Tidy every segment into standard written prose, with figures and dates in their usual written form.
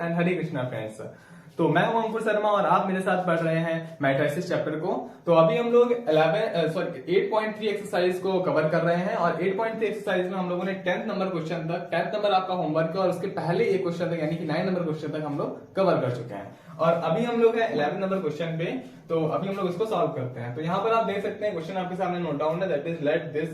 And Hare Krishna friends. तो मैं हूं अंकुर शर्मा और आप मेरे साथ पढ़ रहे हैं मैट्रिसेस चैप्टर को। तो अभी हम लोग 8.3 एक्सरसाइज को कवर कर रहे हैं और 8.3 एक्सरसाइज में हम लोगों ने 10th नंबर क्वेश्चन तक, 10th नंबर आपका होमवर्क है और उसके पहले एक क्वेश्चन तक यानी कि 9 नंबर क्वेश्चन तक हम लोग कवर कर चुके हैं और अभी हम लोग है 11 नंबर क्वेश्चन पे। तो अभी हम लोग इसको सॉल्व करते हैं। तो यहाँ पर आप देख सकते हैं क्वेश्चन आपके सामने नोट डाउन है, that is let this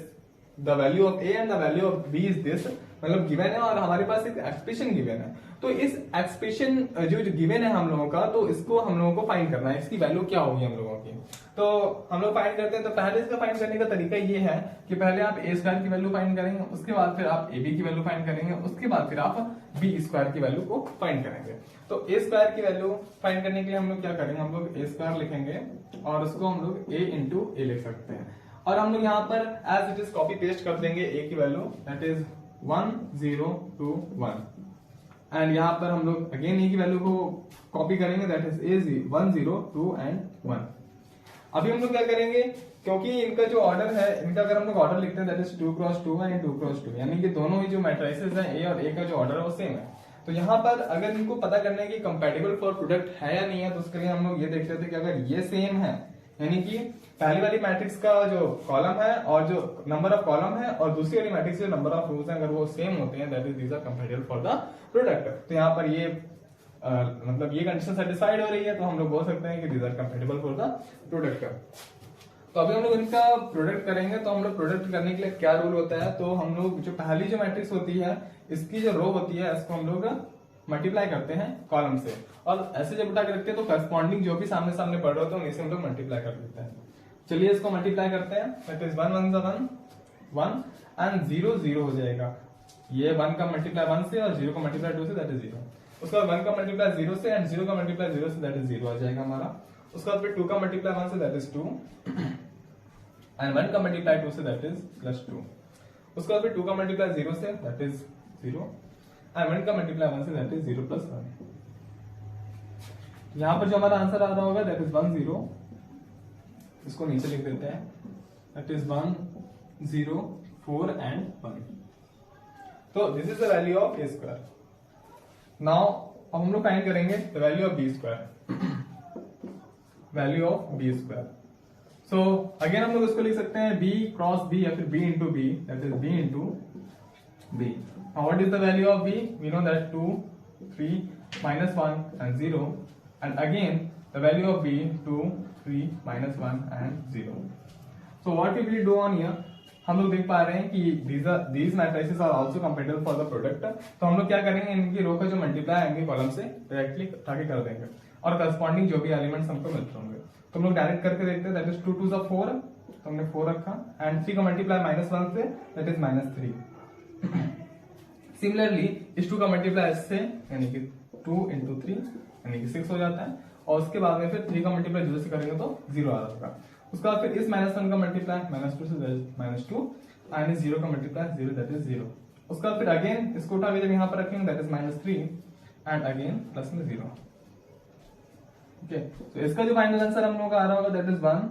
the value of A and the value of B is this, मतलब गिवन है और हमारे पास एक एक्सप्रेशन गिवन है। तो इस एक्सप्रेशन जो गिवन है हम लोगों का, तो इसको हम लोगों को फाइंड करना है, इसकी वैल्यू क्या होगी हम लोगों की। तो हम लोग फाइंड करते हैं। तो पहले इसका फाइंड करने का तरीका ये है कि पहले आप ए स्क्वायर की वैल्यू फाइंड करेंगे, उसके बाद फिर आप ए बी की वैल्यू फाइंड करेंगे, उसके बाद फिर आप बी स्क्वायर की वैल्यू को फाइंड करेंगे। तो ए स्क्वायर की वैल्यू फाइंड करने के लिए हम लोग क्या करेंगे, हम लोग ए स्क्वायर लिखेंगे और उसको हम लोग ए इंटू ए लिख सकते हैं और हम लोग यहाँ पर as it is copy paste कर देंगे ए की वैल्यू, दैट इज 1 0 2 1 एंड यहाँ पर हम लोग अगेन ए की वैल्यू को कॉपी करेंगे, दैट इज ए 1 0 2 एंड 1। अभी हम लोग क्या करेंगे, क्योंकि इनका जो ऑर्डर है, इनका अगर हम लोग ऑर्डर लिखते हैं that is 2 cross 2 and 2 cross 2, यानी कि दोनों ही जो मैट्रिसेस हैं ए और ए का जो ऑर्डर है वो सेम है। तो यहाँ पर अगर इनको पता करना है कि कंपैटिबल फॉर प्रोडक्ट है या नहीं है, तो उसके लिए हम लोग ये देखते थे कि अगर ये सेम है, यानी कि पहली वाली मैट्रिक्स का जो कॉलम है और जो नंबर ऑफ कॉलम है और दूसरी वाली मैट्रिक्स जो नंबर ऑफ रोज है, अगर वो सेम होते हैं, that is these are compatible for the product. तो यहाँ पर ये मतलब ये कंडीशन सेटिस्फाइड हो रही है, तो हम लोग बोल सकते हैं कि these are compatible for the product. तो अभी हम लोग इनका प्रोडक्ट करेंगे। तो हम लोग प्रोडक्ट करने के लिए क्या रूल होता है, तो हम लोग जो पहली जो मैट्रिक्स होती है, इसकी जो रो होती है, इसको हम लोग मल्टीप्लाई करते हैं कॉलम से और ऐसे जब उठा के रखते हैं तो करस्पॉन्डिंग जो भी सामने सामने पढ़ रहे होते हैं उन्हीं से हम लोग मल्टीप्लाई कर देते हैं। चलिए इसको मल्टीप्लाई करते हैं, दैट इज 1 1 1 एंड 0 0 हो जाएगा। ये 1 का मल्टीप्लाई 1 से और 0 का मल्टीप्लाई 2 से, दैट इज 0। उसके बाद 1 का मल्टीप्लाई 0 से एंड 0 का मल्टीप्लाई 0 से, दैट इज 0 आ जाएगा हमारा। उसके बाद फिर 2 का मल्टीप्लाई 1 से, दैट इज 2 एंड 1 का मल्टीप्लाई 2 से, दैट इज +2। उसके बाद फिर 2 का मल्टीप्लाई 0 से, दैट इज 0 एंड 1 का मल्टीप्लाई 1 से, दैट इज 0 + 1। यहां पर जो हमारा आंसर आ रहा होगा, दैट इज 1 0, इसको नीचे लिख देते हैं, दैट इज 1 0 4 एंड 1। तो this is the value of A square. Now अब हम लोग फाइंड करेंगे the value of B square, value of B square. So again हम लोग इसको लिख सकते हैं बी क्रॉस बी या फिर B into B, that is B into B. What is the value of B, we know that 2 3 -1 and 0 and again the value of b 2 3 -1 and 0। so what we will do on here, हम लोग देख पा रहे हैं कि these matrices are also compatible for the product। तो हम लोग क्या करेंगे, इनकी रो का जो मल्टीप्लाई आएंगे कॉलम से डायरेक्टली उठाके कर देंगे और करस्पॉन्डिंग जो भी एलिमेंट्स हमको मिलते होंगे तो हम लोग डायरेक्ट करके देखते हैं, दैट इज 2 2 4, तो हमने 4 रखा एंड 3 का मल्टीप्लाई -1 से, दैट इज -3। सिमिलरली इस 2 का मल्टीप्लाई इससे, यानी कि 2 × 3 यानी कि 6 हो जाता है और उसके बाद में फिर 3 का मल्टीप्लाई 0 से करेंगे तो 0 आ जाएगा। उसके बाद फिर इस -1 का मल्टीप्लाई -2 से, -2 एंड इस 0 का मल्टीप्लाई 0, दैट इज 0। उसके बाद फिर अगेन इसको उठा के जब यहाँ पर रखेंगे, that is -3 and again plus में 0। ओके, तो इसका जो फाइनल आंसर हम लोगों का आ रहा होगा, दैट इज 1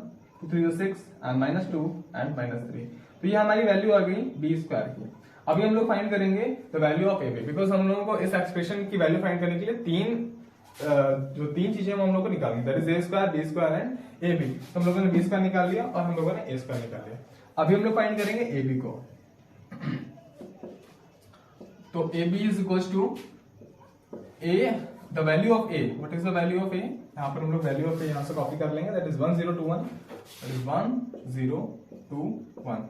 2 3 6 एंड -2 एंड -3। तो ये हमारी वैल्यू आ गई बी स्क्वायर की। अभी हम लोग फाइंड करेंगे the value of A B, because हम लोगों को इस एक्सप्रेशन की वैल्यू फाइंड करने के लिए तीन चीजें हम लोग को निकालनी, that is A square B square and A B. तो हम लोगों ने बी स्क्वायर निकाल लिया और हम लोगों ने ए स्क्वायर निकाल लिया। अभी हम लोग फाइंड करेंगे ए बी को। तो A B is equal to A, the value of A, what is the value of A, यहाँ पर हम लोग वैल्यू ऑफ ए यहाँ से कॉपी कर लेंगे, that is 1 0 2 1, that is 1 0 2 1।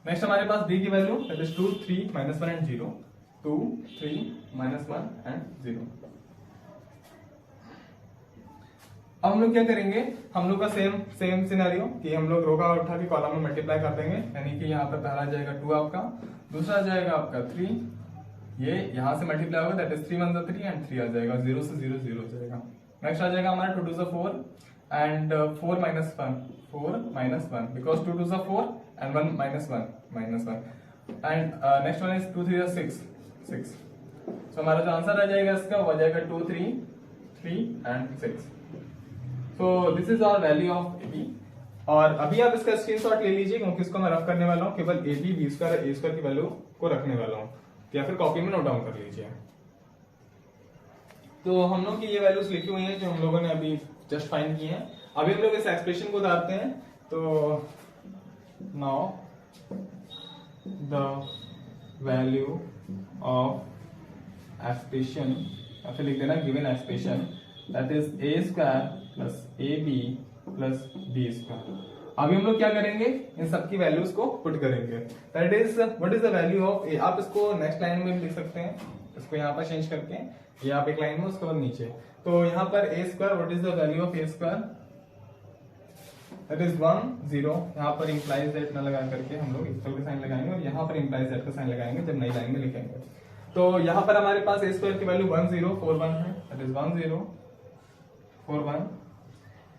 Next हमारे पास b की value, that is 2 3 -1 and 0, 2 3 -1 and 0। अब हम लोग क्या करेंगे, हम लोग का सेम सिनेरियो कि हम लोग रो का उठा के कॉलम में मल्टीप्लाई कर देंगे, यानी कि यहाँ पर पहला आ जाएगा 2 आपका, दूसरा आ जाएगा आपका 3, ये यहाँ से मल्टीप्लाई होगा, दैट इज 3 1 3 एंड 3 आ जाएगा, 0 से 0 0 हो जाएगा। नेक्स्ट आ जाएगा हमारा 2 2 4 and 4 -1 because 2 2 4 and 1 -1 and next one is 2 3 6। so हमारा जो आंसर आ जाएगा इसका वो आ जाएगा 2 3 3 and 6। so this is our value of AB और अभी आप इसका स्क्रीनशॉट ले लीजिए क्योंकि इसको मैं रफ करने वाला हूँ, केवल A B B square A square की वैल्यू को रखने वाला हूँ, या फिर कॉपी में नोट डाउन कर लीजिए। तो हम लोग की ये वैल्यूज लिखी हुई हैं जो हम लोगों ने अभी जस्ट फाइंड की हैं। अभी हम लोग इस एक्सप्रेशन को उतारते हैं। तो now the value of expression, या फिर लिख देना given expression that is A square plus A B plus B square. अभी हम लोग क्या करेंगे, इन सबकी वैल्यूज को पुट करेंगे। That is what is the value of A. आप इसको नेक्स्ट लाइन में भी लिख सकते हैं, इसको यहाँ पर चेंज करके, ये आप एक लाइन में उसके बाद नीचे। तो यहाँ पर A square, what is the value of A square, that is 1 0। यहाँ पर इंप्लाइज दैट न लगा करके हम लोग इक्वल का साइन लगाएंगे और यहाँ पर इंप्लाइज दैट का साइन लगाएंगे जब नई लाइन में लिखेंगे। तो यहाँ पर हमारे पास ए स्क्वायर की वैल्यू 1041 है, दैट इज 1041।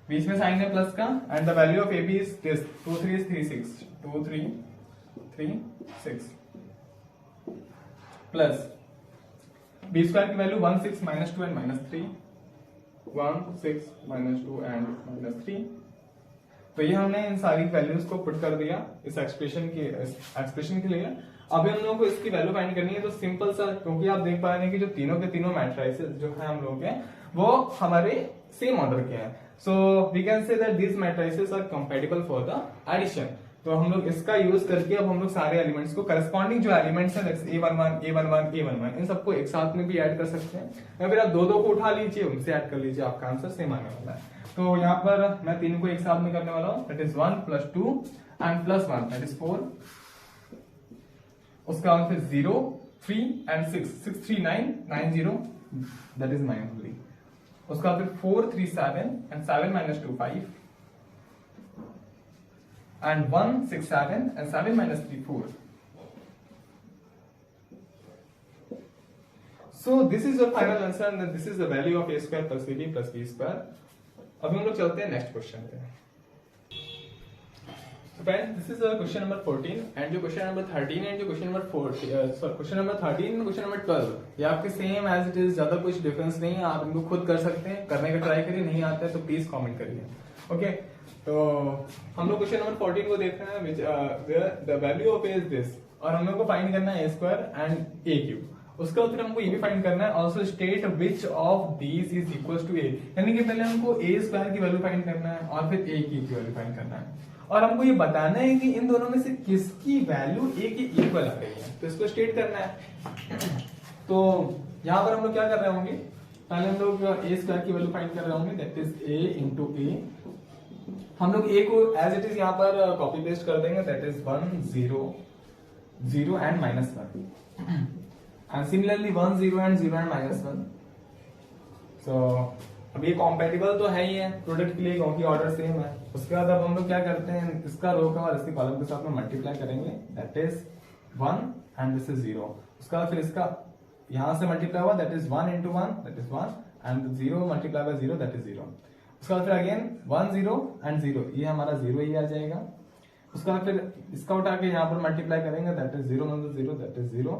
बीच में साइन है प्लस का, and the value of A B is this 2 3 is 36, 2 3 3 6 plus B square की वैल्यू 1 6 -2 and -3, 1 6 -2 and -3। तो ये हमने इन सारी वैल्यूज को पुट कर दिया इस एक्सप्रेशन के लिए। अभी हम लोगों को इसकी वैल्यू फाइंड करनी है। तो सिंपल सा, क्योंकि आप देख पा रहे हैं कि जो तीनों के तीनों मैट्रिसेस जो है हम लोगों के, वो हमारे सेम ऑर्डर के हैं। So we can say that these matrices are compatible for the addition. तो हम लोग इसका यूज करके अब हम लोग सारे एलिमेंट्स को, करस्पॉन्डिंग जो एलिमेंट्स हैं A11 A11 A11, इन सबको एक साथ में भी ऐड कर सकते हैं, या फिर आप दो को उठा लीजिए, उनसे ऐड कर लीजिए, आपका आंसर सेम आने वाला है। तो यहाँ पर मैं तीन को एक साथ में करने वाला हूँ, that is 1 + 2 and +1 that is 4। उसका बाद फिर 0 3 and 6 6 3 9 9 0 दैट इज 9 ओनली। उसका फिर 4 3 7 and 7 - 2 5 and 1 6 7 and 7 - 3 4। So this is your final answer and this is the value of a square plus ab plus b square। अभी हम लोग चलते हैं नेक्स्ट क्वेश्चन पे। Friends, this is question number 14 and जो question number 13 and जो question number 14 question number 13 question number 12 ये आपके सेम एज इट इज, ज्यादा कुछ डिफरेंस नहीं है। आप इनको खुद कर सकते हैं, करने का ट्राई करिए, नहीं आता है तो प्लीज कमेंट करिए। ओके, तो हम लोग क्वेश्चन नंबर 14 को देख रहे हैं, the value of A is this, और हम लोग को फाइंड करना है A square and A cube. उसका फिर हमको ये भी फाइंड करना है, also state which of these is equal to A, यानी कि पहले हमको ए स्क्वायर की वैल्यू फाइंड करना है और फिर ए की वैल्यू फाइंड करना है, और हमको ये बताना है कि इन दोनों में से किसकी वैल्यू ए के इक्वल आ रही है, तो इसको स्टेट करना है। तो यहाँ पर हम लोग क्या कर रहे होंगे, पहले हम लोग ए स्क्वायर की वैल्यू फाइंड कर रहे होंगे, दैट इज ए इंटू ए। हम लोग ए को एज इट इज यहाँ पर कॉपी पेस्ट कर देंगे, that is 1 0 0 and -1 and similarly 1 0 and 0 and -1। so अब ये कॉम्पेटिबल तो है ही है प्रोडक्ट के लिए क्योंकि ऑर्डर सेम है। उसके बाद अब हम लोग क्या करते हैं, इसका रो का और इसके कॉलम के साथ में मल्टीप्लाई करेंगे, that is 1 and this is 0। उसका फिर इसका यहां से मल्टीप्लाई हुआ, that is 1 into 1 that is 1 and 0 multiply by 0 that is 0। उसका बाद फिर अगेन 1 0 and 0, ये हमारा 0 ही आ जाएगा। उसका बाद फिर इसका उठा के यहाँ पर मल्टीप्लाई करेंगे, that is 0 - 0 that is 0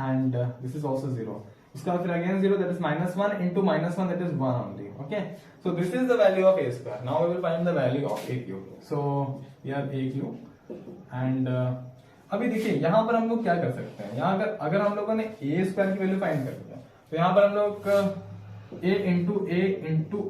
and this is also 0। उसका फिर again 0 that is -1 into -1 that is 1 only। okay, so this is the value of a square। now we will find the value of a cube। so we have a cube and अभी देखिए यहाँ पर हम लोग क्या कर सकते हैं, यहाँ अगर हम लोगों ने a स्क्वायर की वैल्यू फाइंड कर दिया तो यहाँ पर हम लोग a इंटू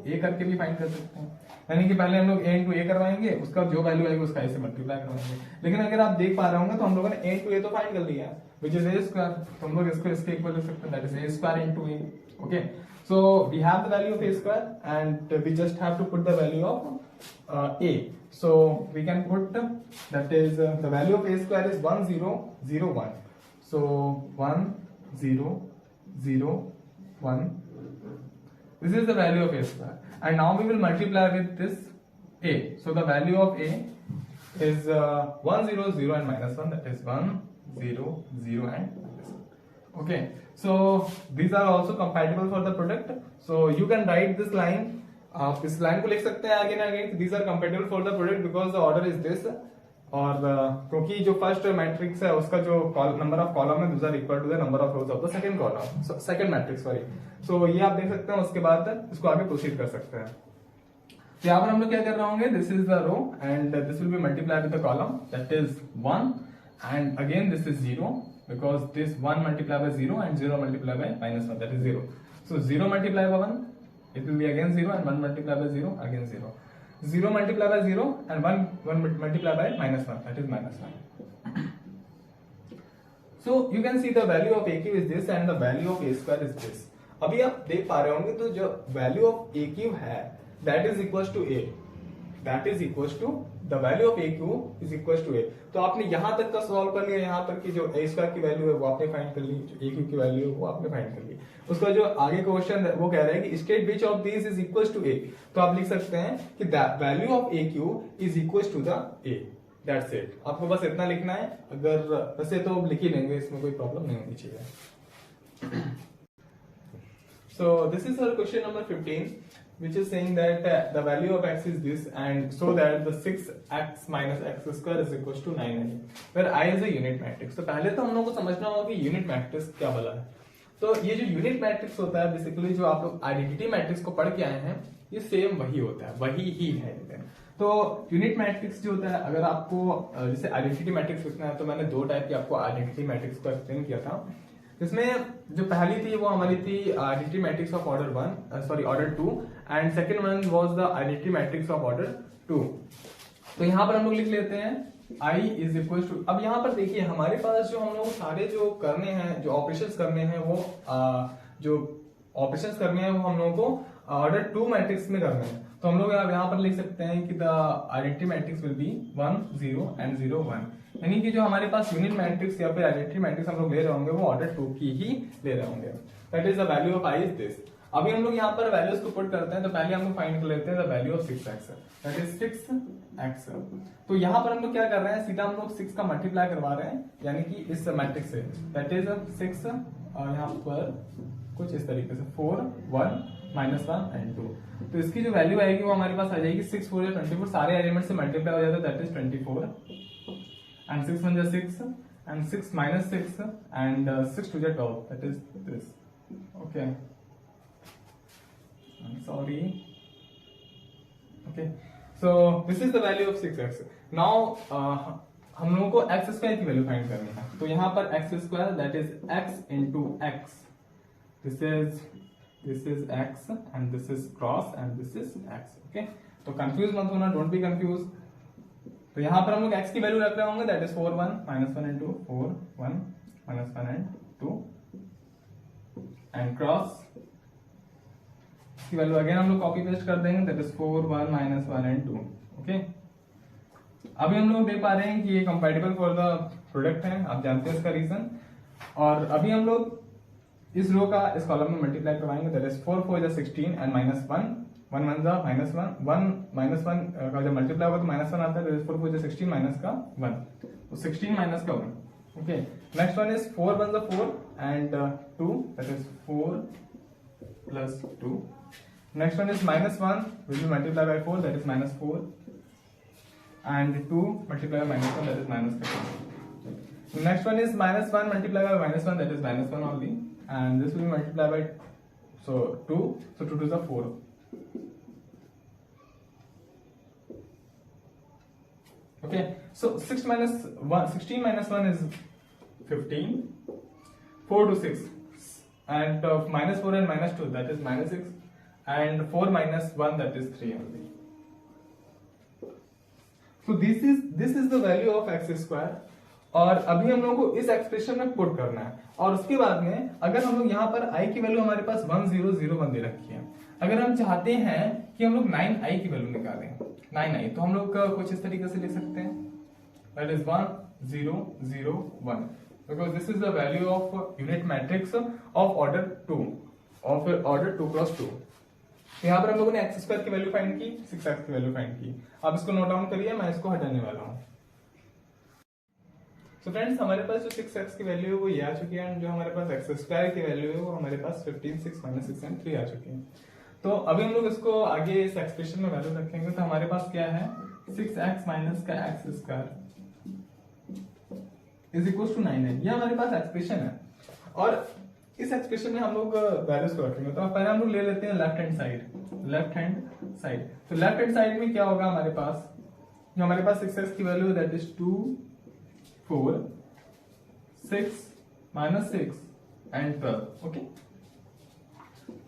ए करके भी फाइंड कर सकते हैं, यानी कि पहले हम लोग a इंटू ए करवाएंगे, उसका जो वैल्यू आएगी उसका a से मल्टीप्लाई करवाएंगे। लेकिन अगर आप देख पा रहे होंगे तो हम लोगों ने a इंटू ए तो फाइंड कर लिया है, which is a square, तो हम लोग इसको इसके इक्वल लिख सकते हैं, that is a square into a। okay, so we have the value of a square and we just have to put the value of a। so we can put that is the value of a square is 1 0 0 1। so 1 0 0 1, this is the value of a square and now we will multiply with this a। so the value of a is 1 0 0 and -1, that is 1 0 0 and -1। okay, so these are also compatible for the product। so you can write this line, आप इस line को लिख सकते हैं आगे ना आगे, these are compatible for the product because the order is this। और क्योंकि जो फर्स्ट मैट्रिक्स है उसका जो नंबर ऑफ कॉलम है those are equal to the number of rows of the second column, second matrix, sorry. so ये आप देख सकते हैं, उसके बाद इसको आगे प्रोसीड कर सकते हैं। तो यहाँ पर हम लोग क्या कर रहे होंगे, this is the row and this will be multiply with the column that is 1 and again this is 0 because this 1 multiply by 0 and 0 multiply by -1 that is 0. So 0 multiplied by 1 it will be again 0 and 1 multiplied by 0 again 0. 0 multiplied by 0 and 1 multiplied by -1 that is -1. So you can see the value of AQ is this and the value of A square is this. अभी आप देख पा रहे होंगे तो जो value of AQ है that is equals to A. That is equals to the value of AQ is equals to A. तो आपने यहां तक का सॉल्व कर लिया, यहाँ तक की जो A स्क्वायर की वैल्यू है वो आपने फाइंड कर ली, जो AQ की वैल्यू है वो आपने फाइंड कर ली. उसका जो आगे क्वेश्चन वो कह रहा है कि state which of this is equals to A. तो आप लिख सकते हैं कि the value of AQ is equals to the A. That's it. आपको बस इतना लिखना है. अगर वैसे तो लिख ही लेंगे, इसमें कोई प्रॉब्लम नहीं होनी चाहिए. So this is our question number 15. Which is saying that the value of x is this and so that the 6x minus x square is equals to 9i where I is a unit matrix. तो पहले तो हम लोग को समझना होगा कि unit matrix क्या वाला है. तो ये जो यूनिट मैट्रिक्स होता है बेसिकली जो आप लोग आइडेंटिटी मैट्रिक्स को पढ़ के आए हैं ये सेम वही होता है, वही ही है. तो यूनिट मैट्रिक्स जो होता है, अगर आपको जैसे आइडेंटिटी मैट्रिक्स लिखना है तो मैंने दो टाइप की आपको आइडेंटिटी मैट्रिक्स को एक्सप्लेन किया था. इसमें जो पहली थी वो हमारी थी identity matrix of order 2 and second one was the identity matrix of order 2. तो यहाँ पर हम लोग लिख लेते हैं I इज इक्वल टू. अब यहाँ पर देखिए हमारे पास जो हम लोग सारे जो करने हैं, जो ऑपरेशंस करने हैं वो हम लोगों को ऑर्डर 2 मैट्रिक्स में करने हैं. तो हम लोग यहाँ पर लिख सकते हैं कि the identity matrix will be 1 0 and 0 1. यानी कि जो हमारे पास यूनिट मैट्रिक्स या फिर आइडेंटिटी मैट्रिक्स हम लोग ले रहे होंगे वो ऑर्डर 2 की ही ले रहे होंगे. That is the value of I is this. अभी हम लोग यहाँ पर वैल्यूज को पुट करते हैं तो पहले हम लोग फाइंड कर लेते हैं the value of 6x. That is 6x. तो यहाँ पर हम लोग क्या कर रहे हैं, सीधा हम लोग 6 का मल्टीप्लाई करवा रहे हैं यानी कि इस मैट्रिक्स से. दैट इज 6 और यहाँ पर कुछ इस तरीके से 4 1 -1 एंड 2. तो इसकी जो वैल्यू आएगी वो हमारे पास आ जाएगी 6 4 या 24. सारे एलिमेंट से मल्टीप्लाई हो जाता है that is 24 and 6 1 is 6 and 6 minus 6 and 6 2 is 12. That is this. Okay. I'm sorry. Okay. So this is the value of 6x. Now हम लोगों को x स्क्वायर की वैल्यू फाइंड करनी है. तो यहाँ पर x square that is x into x. This is x and this is cross and this is x. Okay. तो कंफ्यूज मत होना, डोंट बी कंफ्यूज. तो यहाँ पर हम लोग x की वैल्यू रख रहे होंगे that is 4 1 -1 and 2 4 1 -1 and 2 and cross की वैल्यू अगेन हम लोग कॉपी पेस्ट कर देंगे दैट इज 4 1 -1 and 2. ओके. अभी हम लोग देख पा रहे हैं कि ये कंपैटिबल फॉर द प्रोडक्ट है, आप जानते हैं इसका रीजन. और अभी हम लोग इस रो का इस कॉलम में मल्टीप्लाई करवाएंगे दैट इज 4 4 16 एंड -1 1 1 जा -1 का जब मल्टीप्लाई होगा तो -1 आता है. 4 4 16 माइनस का 1 तो 16 माइनस का 1. Okay. Next one is 4 1 4 and 2 that is 4 plus 2. Next one is -1 will be multiply by 4 that is -4 and 2 multiply by -1 that is -2. Next one is -1 multiply by -1 that is -1 only and this will be multiply by 2 so 2 2 is 4. Okay, so 16 minus 1 is 15. 4 to 6 and -4 and -2 that is -6 and 4 minus 1 that is 3 only. So this is the value of x square. और अभी हम लोगों को इस expression में put करना है और उसके बाद में अगर हम लोग यहाँ पर i की वैल्यू हमारे पास 1 0 0 1 दे रखी है. अगर हम चाहते हैं कि हम लोग 9i की वैल्यू निकालें 9i तो हम लोग कुछ इस तरीके से लिख सकते हैं that is 1 0 0 1 because this is the value of unit matrix of order 2 cross 2. तो यहाँ पर हम लोगों ने एक्स स्क्वायर की वैल्यू फाइंड की, 6x की वैल्यू फाइंड की. आप इसको नोट डाउन करिए, मैं इसको हटाने वाला हूँ. So फ्रेंड्स हमारे पास जो 6x की वैल्यू है वो ये आ चुकी है एंड जो हमारे पास एक्स स्क्वायर की वैल्यू है वो हमारे पास 15 6 -6 एंड 3 आ चुकी है. तो अभी हम लोग इसको आगे इस एक्सप्रेशन में वैल्यू रखेंगे तो हमारे पास क्या है 6x माइनस का x square is equal to 9 है. ये हमारे पास एक्सप्रेशन है और इस एक्सप्रेशन में हम लोग वैल्यूज को रखेंगे. तो पहले हम लोग ले लेते हैं लेफ्ट हैंड साइड। तो लेफ्ट हैंड साइड में क्या होगा हमारे पास, जो हमारे पास 6x की value that is 2 4 6 -6 and 12। Okay,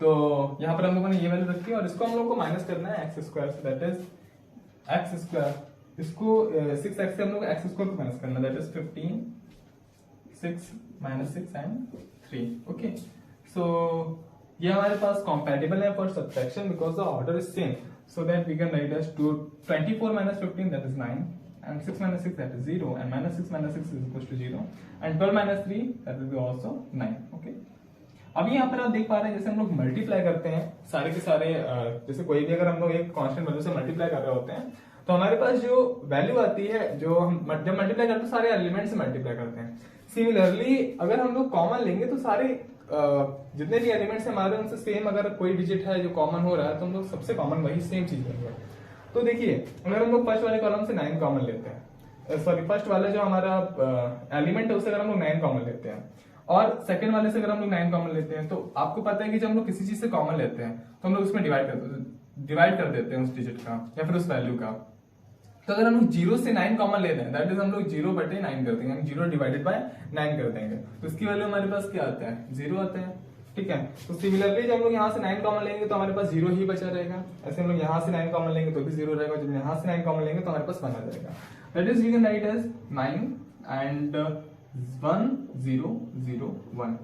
तो यहां पर हम लोगों ने ये वैल्यू रखी है और इसको हम लोग को माइनस करना है x स्क्वायर से, दैट इज x स्क्वायर, इसको 6x से हम लोग x स्क्वायर को माइनस करना है, that is 15 6 -6 and 3। Okay, so ये हमारे पास कंपैटिबल है for subtraction because the order is same, so that we can write as 24 - 15 that is 9 and 6 - 6 that is 0 and -6 - 6 is equals to 0 and 12 - 3 that will be also 9। Okay, अभी यहाँ पर आप देख पा रहे हैं जैसे हम लोग मल्टीप्लाई करते हैं सारे के सारे, जैसे कोई भी अगर हम लोग एक कांस्टेंट वैल्यू से मल्टीप्लाई कर रहे होते हैं तो हमारे पास जो वैल्यू आती है, जो हम जब मल्टीप्लाई करते हैं सारे एलिमेंट से मल्टीप्लाई करते हैं। सिमिलरली अगर हम लोग कॉमन लेंगे तो सारे जितने भी एलिमेंट्स हमारे उनसे सेम अगर कोई डिजिट है जो कॉमन हो रहा है तो हम लोग सबसे कॉमन वही सेम चीज लेंगे। तो देखिए अगर हम लोग फर्स्ट वाले कॉलम से 9 कॉमन लेते हैं, सॉरी फर्स्ट वाला जो हमारा एलिमेंट है उससे अगर हम लोग 9 कॉमन लेते हैं और सेकंड वाले से अगर हम लोग 9 कॉमन लेते हैं, तो आपको पता है कि जब हम लोग किसी चीज से कॉमन लेते हैं तो हम लोग उसमें डिवाइड कर देते हैं उस डिजिट का या फिर उस वैल्यू का। तो अगर हम लोग 0 से 9 कॉमन लेते हैं दैट इज हम लोग 0/9 कर देंगे, 0 डिवाइडेड बाय 9 कर देंगे, तो इसकी वैल्यू हमारे पास क्या आता है, 0 आता है। ठीक है, तो सिमिलरली जब हम लोग यहाँ से 9 कॉमन लेंगे तो हमारे पास 0 ही बचा रहेगा। ऐसे हम लोग यहाँ से 9 कॉमन लेंगे तो भी 0 रहेगा, जब यहाँ से 9 कॉमन लेंगे तो हमारे पास 1 आ जाएगा। That is we can write as 9 and 1 0 0 1।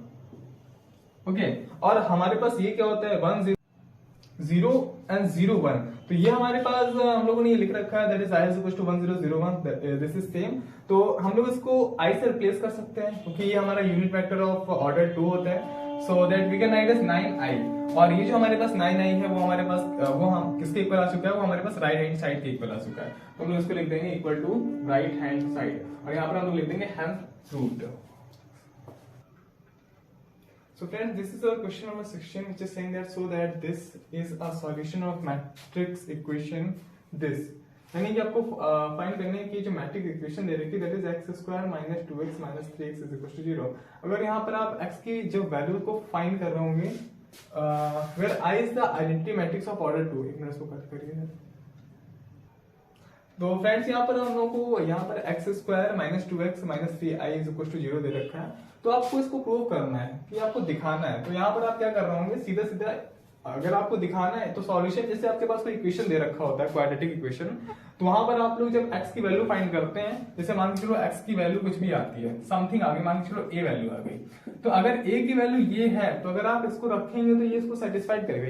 Okay, और हमारे पास ये क्या होता है 1 0 एंड 0 1, तो ये हमारे पास हम लोगों ने ये लिख रखा है that is i is equal to 1 0 0 1, this is same. तो हम लोग इसको i से रिप्लेस कर सकते हैं क्योंकि ये हमारा यूनिट वेक्टर ऑफ ऑर्डर 2 होता है, so that we can write as 9i। और ये जो हमारे पास 9i है वो हमारे पास वो हम किसके इक्वल आ चुका है, वो हमारे पास राइट हैंड साइड के इक्वल आ चुका है, तो हम लोग इसको लिख देंगे equal to right hand side, और यहाँ पर हम लोग लिख देंगे hence proved। So friends, this is our question number 16, which is saying that so that this is a solution of matrix equation this, यानी कि आपको फाइंड करने है कि जो मैट्रिक्स इक्वेशन दे रखी है that is x square minus 2x minus 3x is equal to 0। अगर यहाँ पर आप x की जो वैल्यू को फाइंड कर रहे होंगे where i is the identity matrix of order 2, एक मिनट इसको कट करिए। तो फ्रेंड्स यहाँ पर हम लोगों को यहाँ पर x square minus 2x minus 3i is equal to 0 दे रखा है, तो आपको इसको प्रूव करना है कि आपको दिखाना है। तो यहाँ पर आप क्या कर रहे होंगे, सीधा सीधा अगर आपको दिखाना है तो सॉल्यूशन, जैसे आपके पास कोई इक्वेशन दे रखा होता है क्वाड्रेटिक इक्वेशन, तो वहां पर आप लोग जब x की वैल्यू फाइंड करते हैं, जैसे मान के चलो x की वैल्यू कुछ भी आती है, समथिंग आ गई, मान के चलो a वैल्यू आ गई, तो अगर a की वैल्यू ये है तो अगर आप इसको रखेंगे तो ये इसको सेटिस्फाइड करेगा,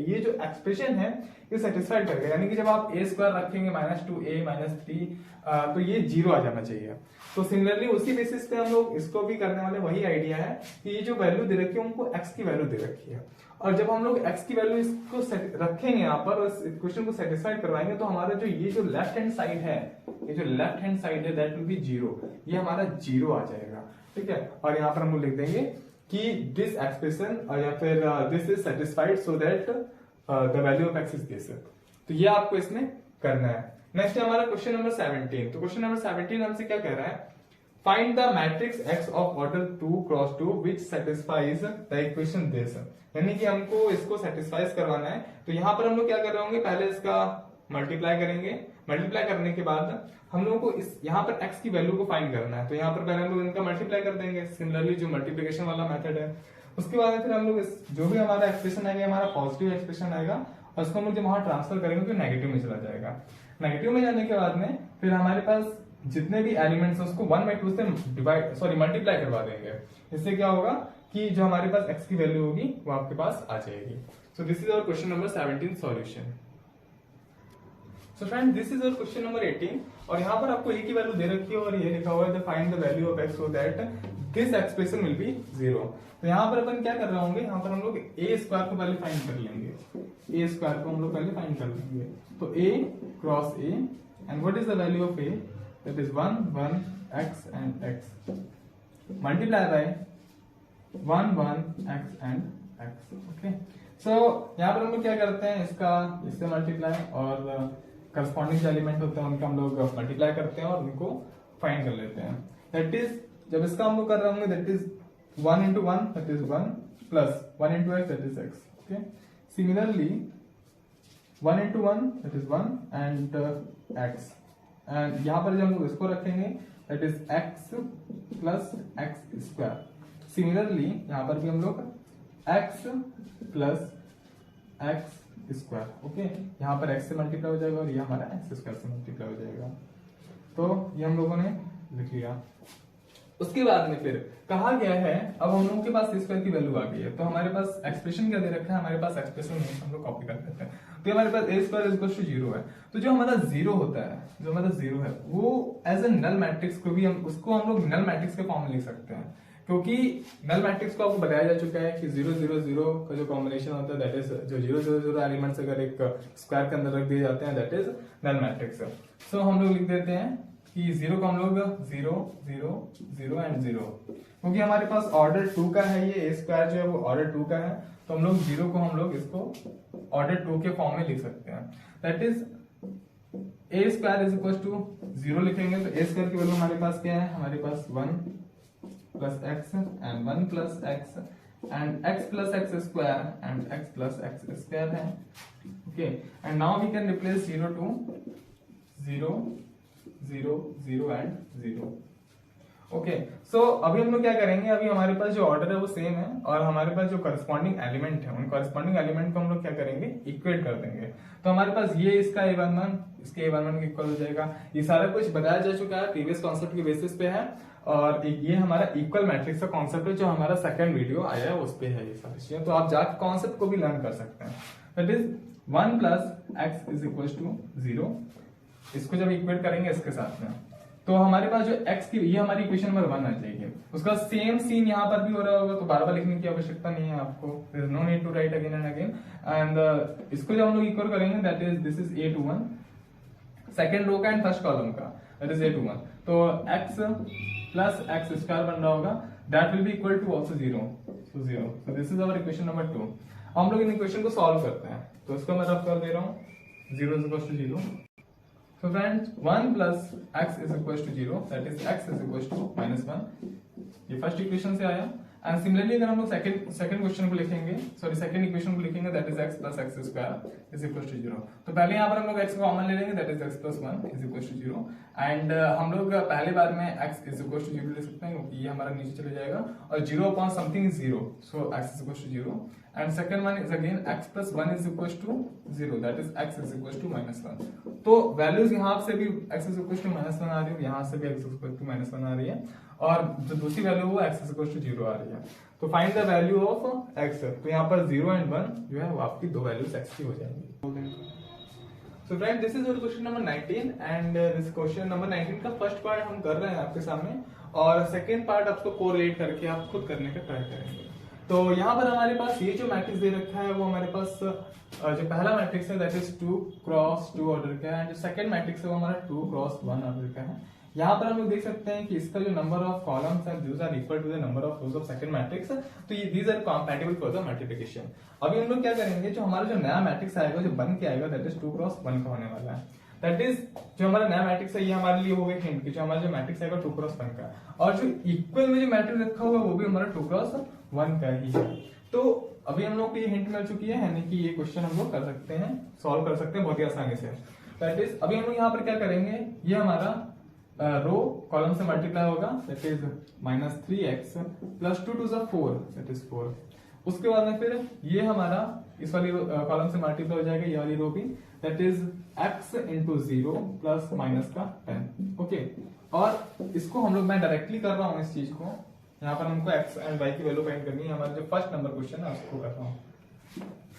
ये जो एक्सप्रेशन है ये सेटिस्फाइड करेगा, यानी कि जब आप a स्क्वायर रखेंगे माइनस 2a माइनस 3 तो ये 0 आ जाना चाहिए। तो सिमिलरली उसी बेसिस पे हम लोग इसको भी करने वाले, वही आइडिया है कि ये जो वैल्यू दे रखी है उनको x की वैल्यू दे रखी है, और जब हम लोग x की वैल्यू इसको रखेंगे यहाँ पर इस इक्वेशन को सेटिस्फाइड करवाएंगे तो हमारा जो ये जो लेफ्ट हैंड साइड है, ये जो लेफ्ट हैंड साइड है दैट विल बी 0, ये हमारा 0 आ जाएगा। ठीक है, और यहाँ पर हम लोग लिख देंगे कि दिस एक्सप्रेशन या फिर this is satisfied so that the value of x is this. तो ये आपको इसमें करना है। नेक्स्ट है हमारा क्वेश्चन नंबर 17। तो क्वेश्चन नंबर 17 हमसे क्या कह रहा है, find the matrix x of order 2 cross 2 which satisfies the equation this, यानी कि हमको इसको सेटिस्फाइज करवाना है। तो यहाँ पर हम लोग क्या कर रहे होंगे, पहले इसका मल्टीप्लाई करेंगे, मल्टीप्लाई करने के बाद हम लोगों को इस यहाँ पर x की वैल्यू को फाइंड करना है, तो यहाँ पर पहले हम लोग इनका मल्टीप्लाई कर देंगे, सिमिलरली जो मल्टीप्लिकेशन वाला मेथड है। उसके बाद फिर हम लोग जो भी हमारा एक्सप्रेशन आएगा, हमारा पॉजिटिव एक्सप्रेशन आएगा, और उसको हम लोग जब वहां ट्रांसफर करेंगे तो नेगेटिव में चला जाएगा। नेगेटिव में जाने के बाद में फिर हमारे पास जितने भी एलिमेंट्स हैं उसको 1/2 से मल्टीप्लाई करवा देंगे। इससे क्या होगा कि जो हमारे पास x की वैल्यू होगी वो आपके पास आ जाएगी। So this is our question number 17 solution. So friend this is our question number 18, और यहाँ पर आपको a की वैल्यू दे रखी है और ये लिखा हुआ है find the value of x so that this expression will be 0। तो यहाँ पर अपन क्या कर रहे होंगे, यहाँ पर हम लोग a स्क्वायर को पहले फाइंड कर लेंगे, a स्क्वायर को हम लोग पहले फाइंड कर लेंगे। तो a cross a and what is the value of a, that is 1 1 x and x multiply by 1 1 x and x। Okay, so यहाँ पर हम लोग क्या करते हैं, इससे मल्टीप्लाई और करस्पॉन्डिंग जो एलिमेंट होते हैं उनका हम लोग मल्टीप्लाई करते हैं और उनको फाइंड कर लेते हैं। दैट इज जब इसका हम लोग कर रहे होंगे that is 1 into 1 that is 1 plus 1 into x that is x। okay, similarly 1 into 1 that is 1 and x, and यहाँ पर जब हम लोग इसको रखेंगे that is x plus x square. Similarly यहाँ पर भी हम लोग x plus x square, okay, यहाँ पर x से मल्टीप्लाई हो जाएगा और ये हमारा x स्क्वायर से मल्टीप्लाई हो जाएगा। तो ये हम लोगों ने लिख लिया। उसके बाद में फिर कहा गया है अब हम लोगों के पास स्क्वायर की वैल्यू आ गई है, तो हमारे पास एक्सप्रेशन क्या दे रखा है, हमारे पास एक्सप्रेशन नहीं, हम लोग कॉपी कर लेते हैं। तो हमारे पास a square is equal to 0 है, तो जो हमारा जीरो होता है, जो हमारा जीरो है वो एज ए नल मैट्रिक्स को भी हम उसको हम लोग नल मैट्रिक्स के फॉर्म में लिख सकते हैं, क्योंकि नल मैट्रिक्स को आपको बताया जा चुका है कि 0 0 0 का जो कॉम्बिनेशन होता है दैट इज जो 0 0 0 एलिमेंट्स अगर एक स्क्वायर के अंदर रख दिए जाते हैं दैट इज नल मैट्रिक्स। सो हम लोग लिख देते हैं कि 0 को हम लोग 0 0 0 एंड 0, क्योंकि हमारे पास ऑर्डर 2 का है, ये a स्क्वायर जो है वो ऑर्डर 2 का है, तो हम लोग 0 को हम लोग इसको ऑर्डर 2 के फॉर्म में लिख सकते हैं। That is a square is equal to 0 लिखेंगे तो a स्क्वायर की वैल्यू हमारे पास क्या है, हमारे पास 1 plus x and 1 plus x and x plus x square and x plus x square है, okay, and now we can replace 0 to 0 0 0 and 0, okay. सो अभी हम लोग क्या करेंगे, अभी हमारे पास जो ऑर्डर है वो सेम है और हमारे पास जो करस्पॉन्डिंग एलिमेंट है उन करस्पॉन्डिंग एलिमेंट को हम लोग क्या करेंगे, इक्वेट कर देंगे। तो हमारे पास ये इसका a11 इसके a11 के इक्वल हो जाएगा। ये सारा कुछ बताया जा चुका है, प्रीवियस कॉन्सेप्ट के बेसिस पे है, और ये हमारा इक्वल मैट्रिक्स का कॉन्सेप्ट है जो हमारा सेकंड वीडियो आया है उस पे है ये सारी चीजें, तो आप जाके कॉन्सेप्ट को भी लर्न कर सकते हैं। That is 1 plus x is equal to 0, इसको जब इक्वेट करेंगे इसके साथ में तो हमारे पास जो x की ये हमारी इक्वेशन नंबर 1 आ जाएगी। उसका सेम सीन यहाँ पर भी हो रहा होगा, तो बार बार लिखने की आवश्यकता नहीं है आपको, there is no need to write again and again. And इसको जब हम लोग इक्वल करेंगे that is this is a21 second row का एंड फर्स्ट कॉलम का, दैट इज a21, तो x प्लस x स्क्वायर बन रहा होगा, that will be equal to also 0, so 0, so this is our equation number 2। हम लोग in equation को solve करते हैं, तो इसको मैं रफ कर दे रहा हूँ, 0 is equal to 0। So friends, 1 plus x is equal to 0, that is x is equal to -1, ये फर्स्ट इक्वेशन से आया। एंड सिमिलरली अगर हम लोग सेकंड क्वेश्चन को लिखेंगे, सॉरी सेकंड इक्वेशन को लिखेंगे that is x plus x स्क्वायर इज इक्वल टू 0, तो पहले यहाँ पर हम लोग x को कॉमन ले लेंगे that is x plus 1 is equal to 0, and हम लोग पहले बार में x इज इक्वल टू 0 ले सकते हैं क्योंकि ये हमारा नीचे चले जाएगा, और 0 upon something is 0, so x is equal to 0, and second one is again x plus 1 is equal to 0, that is x is equal to -1। तो वैल्यूज यहाँ से भी x इज इक्वल टू -1 आ रही है, यहाँ से भी x इज इक्वल टू -1 आ रही है, और जो दूसरी वैल्यू वो x इज इक्वल टू 0 आ रही है। तो find the value of x, तो यहाँ पर 0 एंड 1 जो है वो आपकी दो वैल्यूज x की हो जाएंगी। सो friend this is question number 19, and this question number 19 का फर्स्ट पार्ट हम कर रहे हैं आपके सामने, और सेकंड पार्ट आपको कोरिलेट करके आप खुद करने का ट्राई करेंगे। तो यहाँ पर हमारे पास ये जो मैट्रिक्स दे रखा है वो हमारे पास जो पहला मैट्रिक्स है दैट इज 2 क्रॉस 2 ऑर्डर का है, एंड जो सेकंड मैट्रिक्स है वो हमारा 2 क्रॉस 1 ऑर्डर का है। यहाँ पर हम लोग देख सकते हैं कि इसका जो नंबर ऑफ कॉलम्स है those are equal to the number of rows of second matrix, तो ये these are compatible for the multiplication. अभी हम लोग क्या करेंगे, जो हमारा जो नया मैट्रिक्स आएगा जो बन के आएगा दैट इज 2 क्रॉस 1 का होने वाला है, दैट इज जो हमारा नया मैट्रिक्स है ये हमारे लिए हो गया हिंट कि जो हमारा जो मैट्रिक्स आएगा 2 क्रॉस 1 का, और जो इक्वल में जो मैट्रिक्स रखा हुआ है वो भी हमारा 2 क्रॉस 1 का ही है। तो अभी हम लोग को ये हिंट मिल चुकी है, यानी कि ये क्वेश्चन हम लोग कर सकते हैं, सॉल्व कर सकते हैं बहुत ही आसानी से। दैट इज अभी हम लोग यहाँ पर क्या करेंगे, ये हमारा रो कॉलम से मल्टीप्लाई होगा that is -3x plus 2 to 4 that is 4। उसके बाद में फिर ये हमारा इस वाली कॉलम से मल्टीप्लाई हो जाएगा ये वाली रो भी, that is x into 0 plus minus का 10, ओके। और इसको हम लोग मैं डायरेक्टली कर रहा हूँ इस चीज को, यहाँ पर हमको x एंड y की वैल्यू फाइंड करनी है, हमारा जो फर्स्ट नंबर क्वेश्चन है उसको कर रहा हूँ।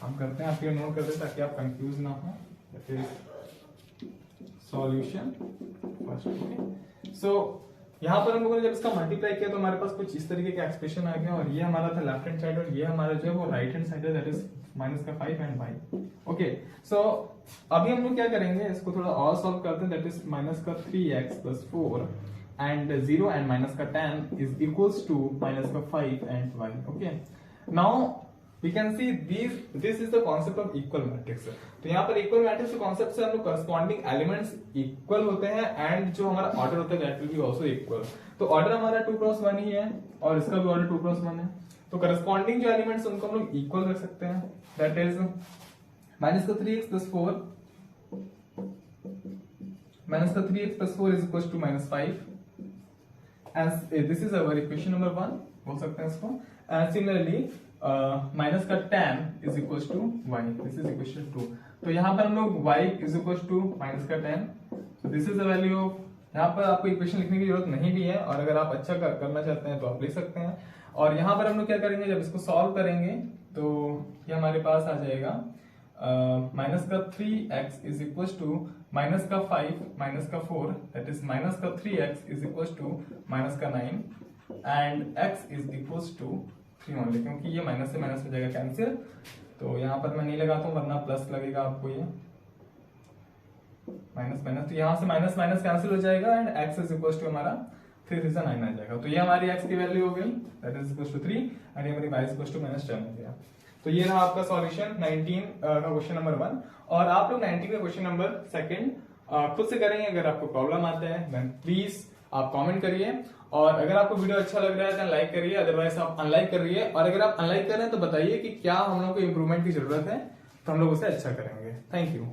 हम करते हैं, आप ये नोट कर दे ताकि आप कंफ्यूज ना हो, that is solution first, okay. So यहाँ पर हम लोगों ने जब इसका मल्टीप्लाई किया तो हमारे पास कुछ इस तरीके का एक्सप्रेशन आ गया, और ये हमारा था लेफ्ट हैंड साइड और ये हमारा जो है वो राइट हैंड साइड है दैट इज माइनस का 5 एंड y, ओके। सो अभी हम लोग क्या करेंगे, इसको थोड़ा और सॉल्व करते हैं, दैट इज माइनस का 3x plus 4 and 0 and minus का 10 is equals to minus का 5 and y, okay. Now we can see this is the concept of equal matrix। तो यहाँ पर equal matrix के concept से हम लोग corresponding elements equal होते हैं, and जो हमारा order होता है that will be also equal। तो order हमारा 2 क्रॉस 1 ही है और इसका भी order 2 क्रॉस 1 है, तो corresponding जो elements उनको हम लोग equal रख सकते हैं, that is माइनस का 3x प्लस 4 माइनस का 3x plus 4 is equal to minus 5 and this is our equation number 1 बोल सकते हैं इसको। एंड सिमिलरली माइनस का tan is equal to y, this is equation 2। तो यहाँ पर हम लोग y is equal to minus का tan, so this is the value of, यहाँ पर आपको इक्वेशन लिखने की जरूरत नहीं भी है, और अगर आप अच्छा करना चाहते हैं तो आप लिख सकते हैं। और यहाँ पर हम लोग क्या करेंगे, जब इसको सॉल्व करेंगे तो ये हमारे पास आ जाएगा माइनस का 3x is equal to minus का 5 माइनस का 4, दैट इज माइनस का 3x is equal to minus का 9 and x is equal to 3 only, क्योंकि ये माइनस से माइनस हो जाएगा कैंसिल। तो यहाँ पर मैं नहीं लगाता हूँ वरना प्लस लगेगा आपको, ये माइनस माइनस, तो यहाँ से माइनस माइनस कैंसिल हो जाएगा and x is equal to हमारा 3 से 9 आ जाएगा। तो ये हमारी x की वैल्यू हो गई, that is equal to 3 and ये हमारी y is equal to minus 10 हो गया। तो ये रहा आपका सॉल्यूशन 19 का क्वेश्चन नंबर 1। और आप लोग 19 का क्वेश्चन नंबर 2 खुद से करेंगे। अगर आपको प्रॉब्लम आता है देन प्लीज आप कमेंट करिए, और अगर आपको वीडियो अच्छा लग रहा है तो लाइक करिए, अदरवाइज आप अनलाइक करिए। और अगर आप अनलाइक कर रहे हैं तो बताइए कि क्या हम लोग को इम्प्रूवमेंट की जरूरत है, तो हम लोग उसे अच्छा करेंगे। Thank you.